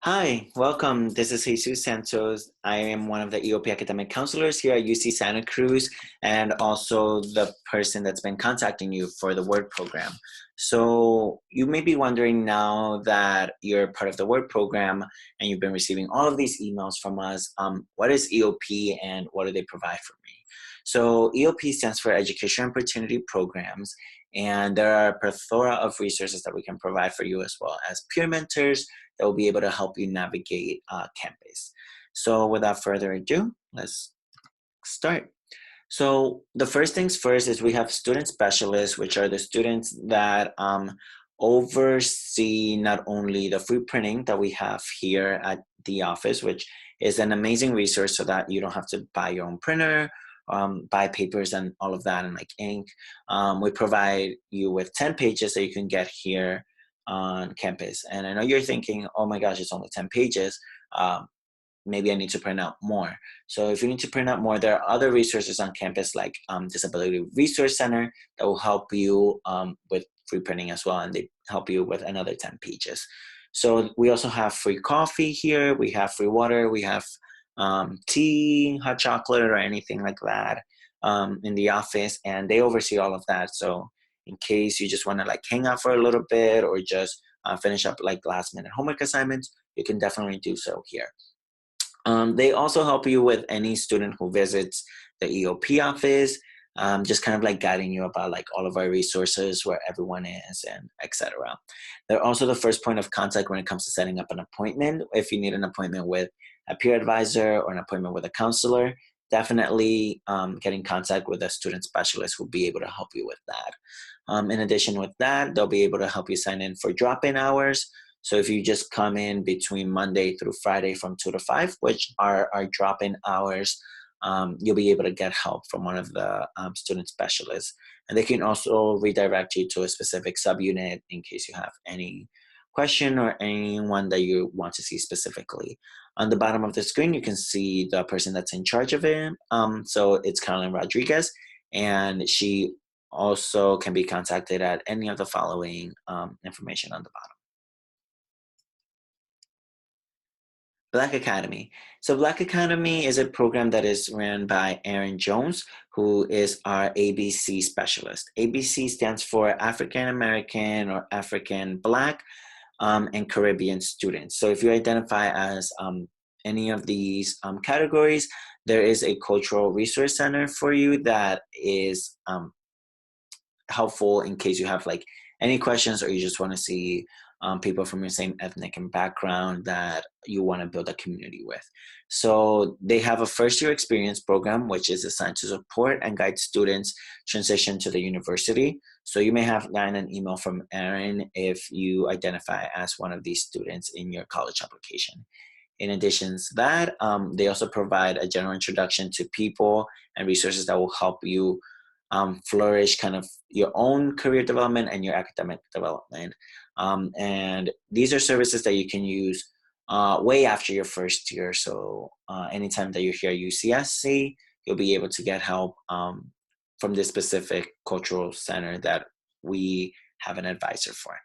Hi, welcome. This is Jesus Santos. I am one of the EOP academic counselors here at UC Santa Cruz and also the person that's been contacting you for the Word program. So you may be wondering now that you're part of the Word program and you've been receiving all of these emails from us, what is EOP and what do they provide for me? So EOP stands for Education Opportunity Programs, and there are a plethora of resources that we can provide for you as well as peer mentors that will be able to help you navigate campus. So without further ado, let's start. So the first things first is we have student specialists, which are the students that oversee not only the free printing that we have here at the office, which is an amazing resource so that you don't have to buy your own printer, buy papers and all of that and like ink. We provide you with 10 pages that you can get here on campus. And I know you're thinking, oh my gosh, it's only 10 pages. Maybe I need to print out more. So if you need to print out more, there are other resources on campus like Disability Resource Center that will help you with free printing as well, and they help you with another 10 pages. So we also have free coffee here, we have free water, we have tea, hot chocolate, or anything like that in the office, and they oversee all of that. So in case you just want to like hang out for a little bit or just finish up like last minute homework assignments, you can definitely do so here. They also help you with any student who visits the EOP office, just kind of like guiding you about like all of our resources, where everyone is, and etc. They're also the first point of contact when it comes to setting up an appointment. If you need an appointment with a peer advisor or an appointment with a counselor, definitely get in contact with a student specialist who will be able to help you with that. In addition with that, they'll be able to help you sign in for drop-in hours. So if you just come in between Monday through Friday from 2 to 5, which are our drop-in hours, you'll be able to get help from one of the student specialists. And they can also redirect you to a specific subunit in case you have any question or anyone that you want to see specifically. On the bottom of the screen, you can see the person that's in charge of it. So it's Carolyn Rodriguez, and she also can be contacted at any of the following information on the bottom. Black Academy. So Black Academy is a program that is run by Aaron Jones, who is our ABC specialist. ABC stands for African American or African Black and Caribbean students. So if you identify as any of these categories, there is a cultural resource center for you that is helpful in case you have like any questions or you just want to see people from your same ethnic and background that you want to build a community with. So they have a first year experience program, which is assigned to support and guide students transition to the university. So you may have gotten an email from Aaron if you identify as one of these students in your college application. In addition to that, they also provide a general introduction to people and resources that will help you flourish kind of your own career development and your academic development. And these are services that you can use way after your first year. So anytime that you're here at UCSC, you'll be able to get help from this specific cultural center that we have an advisor for.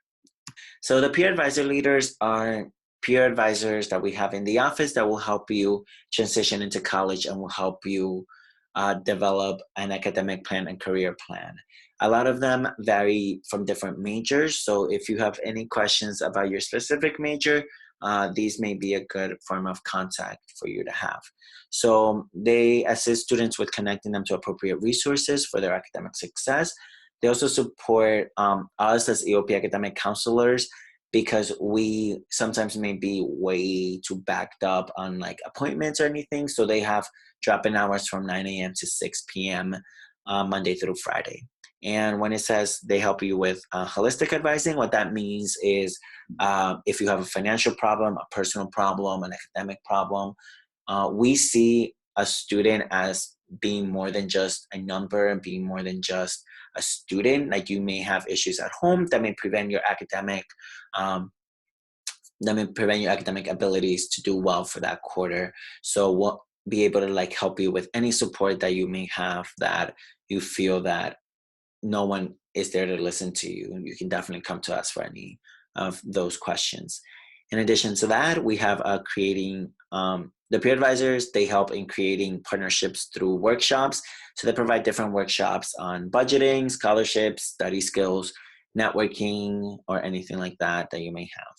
So the peer advisor leaders are peer advisors that we have in the office that will help you transition into college and will help you develop an academic plan and career plan. A lot of them vary from different majors. So if you have any questions about your specific major, these may be a good form of contact for you to have. So they assist students with connecting them to appropriate resources for their academic success. They also support us as EOP academic counselors because we sometimes may be way too backed up on like appointments or anything. So they have drop-in hours from 9 a.m. to 6 p.m. Monday through Friday. And when it says they help you with holistic advising, what that means is if you have a financial problem, a personal problem, an academic problem, we see a student as being more than just a number and being more than just a student. Like you may have issues at home that may prevent your academic abilities to do well for that quarter. So we'll be able to like help you with any support that you may have that you feel that no one is there to listen to you. You can definitely come to us for any of those questions. In addition to that, we have creating the peer advisors. They help in creating partnerships through workshops. So they provide different workshops on budgeting, scholarships, study skills, networking, or anything like that that you may have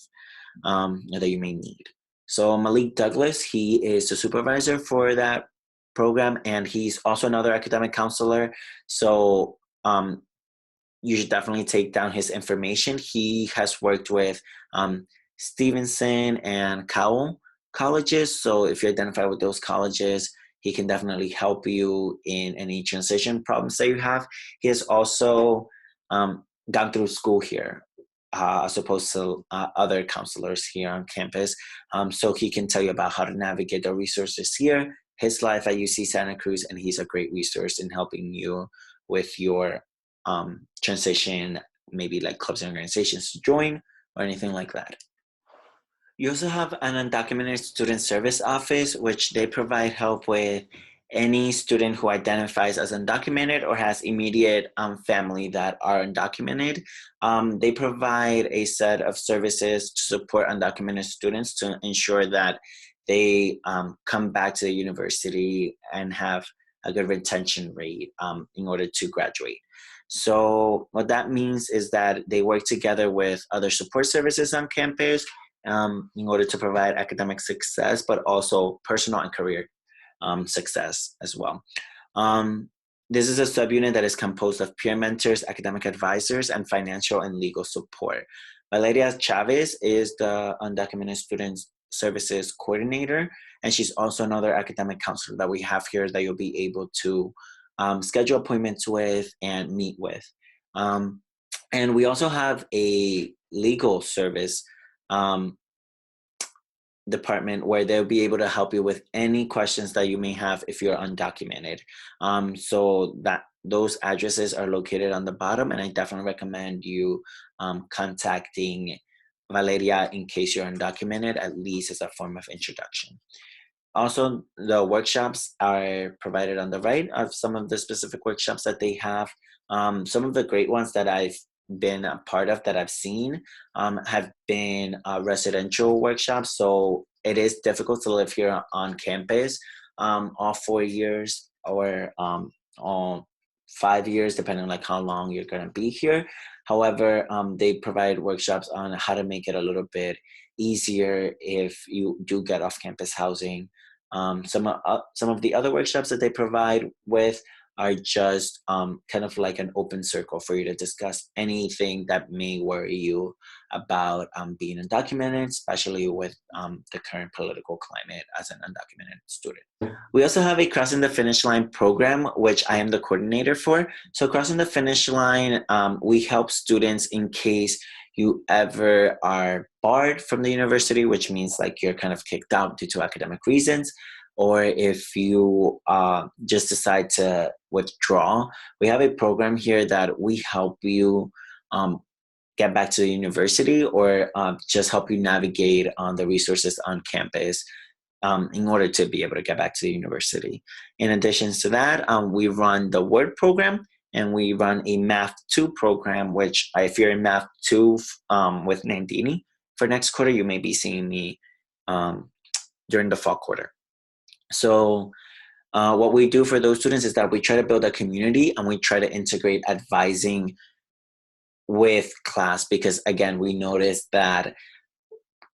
or that you may need. So Malik Douglas, he is the supervisor for that program, and he's also another academic counselor. So you should definitely take down his information. He has worked with Stevenson and Cowell colleges. So if you identify with those colleges, he can definitely help you in any transition problems that you have. He has also gone through school here, as opposed to other counselors here on campus. So he can tell you about how to navigate the resources here, his life at UC Santa Cruz, and he's a great resource in helping you with your transition, maybe like clubs and organizations to join or anything like that. You also have an undocumented student service office, which they provide help with any student who identifies as undocumented or has immediate family that are undocumented. They provide a set of services to support undocumented students to ensure that they come back to the university and have a good retention rate in order to graduate. So what that means is that they work together with other support services on campus in order to provide academic success, but also personal and career success as well. This is a subunit that is composed of peer mentors, academic advisors, and financial and legal support. Valeria Chavez is the undocumented students services coordinator, and she's also another academic counselor that we have here that you'll be able to schedule appointments with and meet with. And we also have a legal service department where they'll be able to help you with any questions that you may have if you're undocumented. So that those addresses are located on the bottom, and I definitely recommend you contacting Valeria in case you're undocumented, at least as a form of introduction. Also, the workshops are provided on the right of some of the specific workshops that they have. Some of the great ones that I've been a part of that I've seen have been residential workshops. So it is difficult to live here on campus all 4 years or all 5 years, depending on like how long you're going to be here. However, they provide workshops on how to make it a little bit easier if you do get off-campus housing. Some of the other workshops that they provide with are just kind of like an open circle for you to discuss anything that may worry you about being undocumented, especially with the current political climate as an undocumented student. We also have a Crossing the Finish Line program, which I am the coordinator for. So Crossing the Finish Line, we help students in case you ever are barred from the university, which means like you're kind of kicked out due to academic reasons, or if you just decide to withdraw. We have a program here that we help you get back to the university, or just help you navigate on the resources on campus in order to be able to get back to the university. In addition to that, we run the Word program, and we run a Math 2 program, which if you're in Math 2 with Nandini, for next quarter, you may be seeing me during the fall quarter. So what we do for those students is that we try to build a community, and we try to integrate advising with class, because again, we noticed that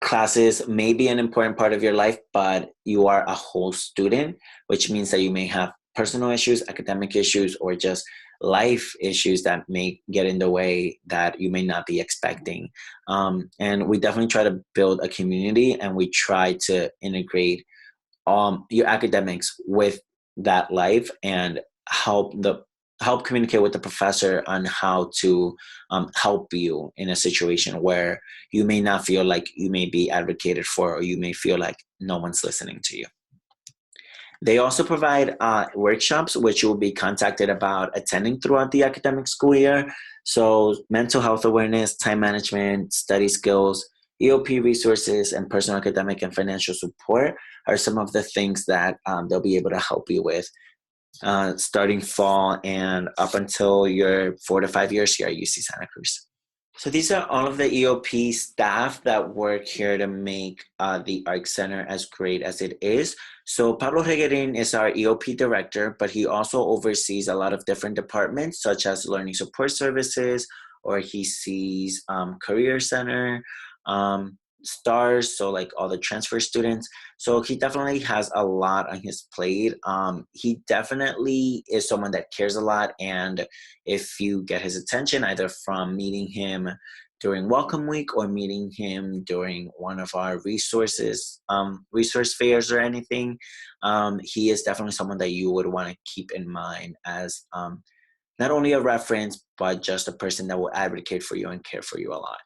classes may be an important part of your life, but you are a whole student, which means that you may have personal issues, academic issues, or just life issues that may get in the way that you may not be expecting. And we definitely try to build a community, and we try to integrate your academics with that life, and help communicate with the professor on how to help you in a situation where you may not feel like you may be advocated for, or you may feel like no one's listening to you. They also provide workshops, which you will be contacted about attending throughout the academic school year. So mental health awareness, time management, study skills, EOP resources, and personal academic and financial support are some of the things that they'll be able to help you with starting fall and up until your 4 to 5 years here at UC Santa Cruz. So these are all of the EOP staff that work here to make the ARC Center as great as it is. So Pablo Reguerin is our EOP director, but he also oversees a lot of different departments such as learning support services, or he sees career center, stars, so like all the transfer students. So he definitely has a lot on his plate. He definitely is someone that cares a lot, and if you get his attention, either from meeting him during Welcome Week or meeting him during one of our resource fairs or anything, he is definitely someone that you would want to keep in mind as not only a reference, but just a person that will advocate for you and care for you a lot.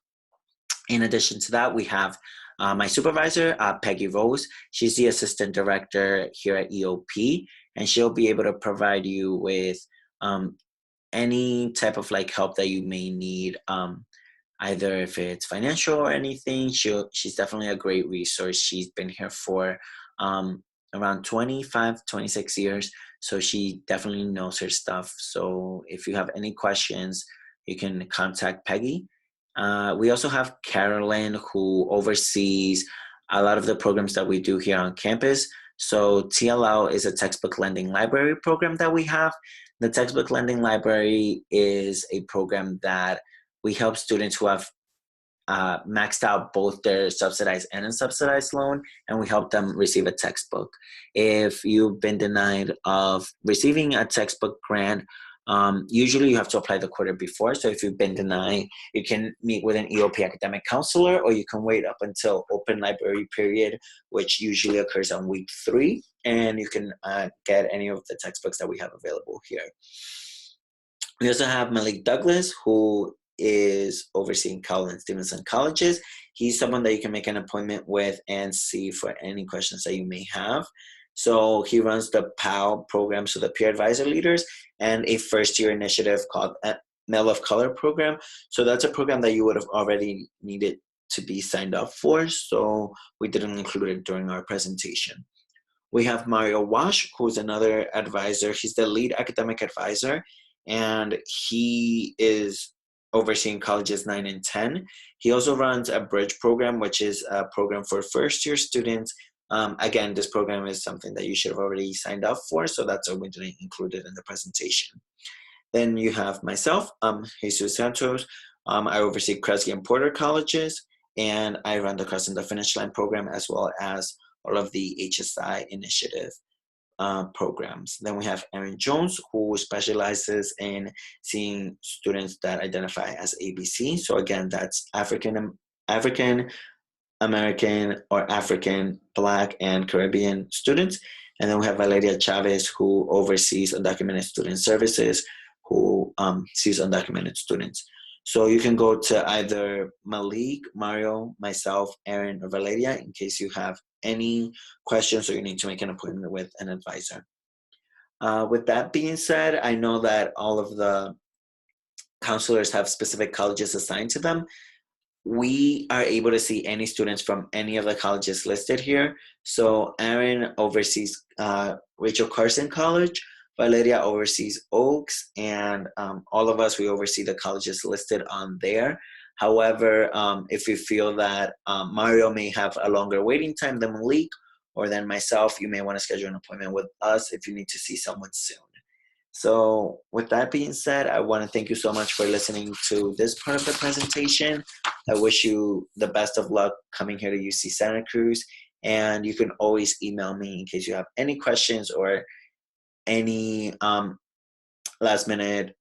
In addition to that, we have my supervisor, Peggy Rose. She's the assistant director here at EOP, and she'll be able to provide you with any type of like help that you may need, either if it's financial or anything. She's definitely a great resource. She's been here for around 25, 26 years, so she definitely knows her stuff. So if you have any questions, you can contact Peggy. We also have Carolyn, who oversees a lot of the programs that we do here on campus. So TLL is a textbook lending library program that we have. The textbook lending library is a program that we help students who have maxed out both their subsidized and unsubsidized loan, and we help them receive a textbook. If you've been denied of receiving a textbook grant, usually you have to apply the quarter before. So if you've been denied, you can meet with an EOP academic counselor, or you can wait up until open library period, which usually occurs on week 3, and you can get any of the textbooks that we have available here. We also have Malik Douglas, who is overseeing Cowell and Stevenson colleges. He's someone that you can make an appointment with and see for any questions that you may have. So he runs the PAL program, so the peer advisor leaders, and a first year initiative called Male of Color program. So that's a program that you would have already needed to be signed up for, so we didn't include it during our presentation. We have Mario Wash, who's another advisor. He's the lead academic advisor, and he is overseeing colleges 9 and 10. He also runs a bridge program, which is a program for first year students. Again, this program is something that you should have already signed up for, so that's why we didn't include it in the presentation. Then you have myself, Jesus Santos. I oversee Kresge and Porter colleges, and I run the Crossing the Finish Line program, as well as all of the HSI initiative programs. Then we have Aaron Jones, who specializes in seeing students that identify as ABC. So again, that's African American or African, Black, and Caribbean students. And then we have Valeria Chavez, who oversees undocumented student services, who sees undocumented students. So you can go to either Malik, Mario, myself, Aaron, or Valeria in case you have any questions or you need to make an appointment with an advisor. With that being said, I know that all of the counselors have specific colleges assigned to them. We are able to see any students from any of the colleges listed here. So Aaron oversees Rachel Carson College, Valeria oversees Oaks, and all of us, we oversee the colleges listed on there. However, if you feel that Mario may have a longer waiting time than Malik or than myself, you may want to schedule an appointment with us if you need to see someone soon. So with that being said, I want to thank you so much for listening to this part of the presentation. I wish you the best of luck coming here to UC Santa Cruz, and you can always email me in case you have any questions or any last minute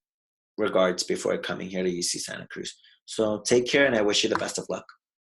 regards before coming here to UC Santa Cruz. So take care, and I wish you the best of luck.